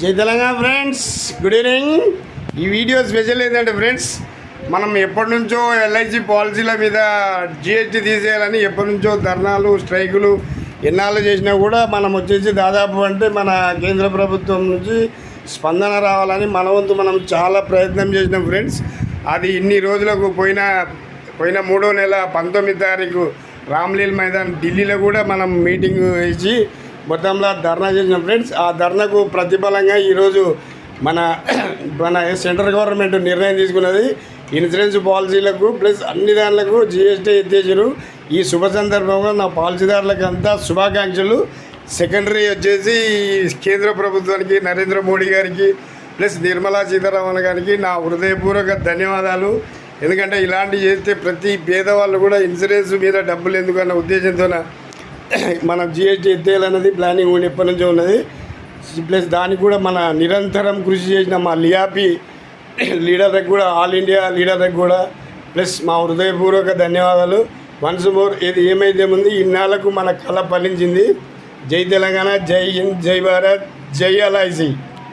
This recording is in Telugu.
జై తెలంగాణ ఫ్రెండ్స్, గుడ్ ఈవినింగ్. ఈ వీడియో స్పెషల్ ఏంటంటే ఫ్రెండ్స్, మనం ఎప్పటి నుంచో ఎల్ఐసి పాలసీల మీద జిఎస్టీ తీసేయాలని ఎప్పటి నుంచో ధర్నాలు, స్ట్రైకులు ఎన్నాళ్ళు చేసినా కూడా మనం వచ్చేసి దాదాపు అంటే మన కేంద్ర ప్రభుత్వం నుంచి స్పందన రావాలని మన వంతు మనం చాలా ప్రయత్నం చేసినాం ఫ్రెండ్స్. అది ఇన్ని రోజులకు పోయిన 3వ నెల 19వ తారీఖు రామ్లీల్ మైదాన్ ఢిల్లీలో కూడా మనం మీటింగ్ ఇచ్చి మొత్తంలో ధర్నా చేసినాం ఫ్రెండ్స్. ఆ ధర్నాకు ప్రతిఫలంగా ఈరోజు మన సెంట్రల్ గవర్నమెంట్ నిర్ణయం తీసుకున్నది. ఇన్సూరెన్స్ పాలసీలకు ప్లస్ అన్ని దానిలకు జిఎస్టీ ఎత్తేసారు. ఈ శుభ సందర్భంగా నా పాలసీదారులకు అంతా శుభాకాంక్షలు. సెకండరీ వచ్చేసి కేంద్ర ప్రభుత్వానికి, నరేంద్ర మోడీ గారికి ప్లస్ నిర్మలా సీతారామన్ గారికి నా హృదయపూర్వక ధన్యవాదాలు. ఎందుకంటే ఇలాంటివి చేస్తే ప్రతి పేదవాళ్ళు కూడా ఇన్సూరెన్స్ మీద డబ్బులు ఎందుకన్న ఉద్దేశంతో మనం జిఎస్టీ ఎత్తేయాలన్నది ప్లానింగ్ ఎప్పటి నుంచో ఉన్నది. ప్లస్ దానికి కూడా మన నిరంతరం కృషి చేసిన మా లియాపీ లీడర్లకు కూడా, ఆల్ ఇండియా లీడర్లకు కూడా ప్లస్ మా హృదయపూర్వక ధన్యవాదాలు. వన్స్ మోర్ ఏది ఏమైతే ఉంది ఇన్నాళ్లకు మన కళ ఫలించింది. జై తెలంగాణ, జై హింద్, జై భారత్, జై ఎల్ఐసి.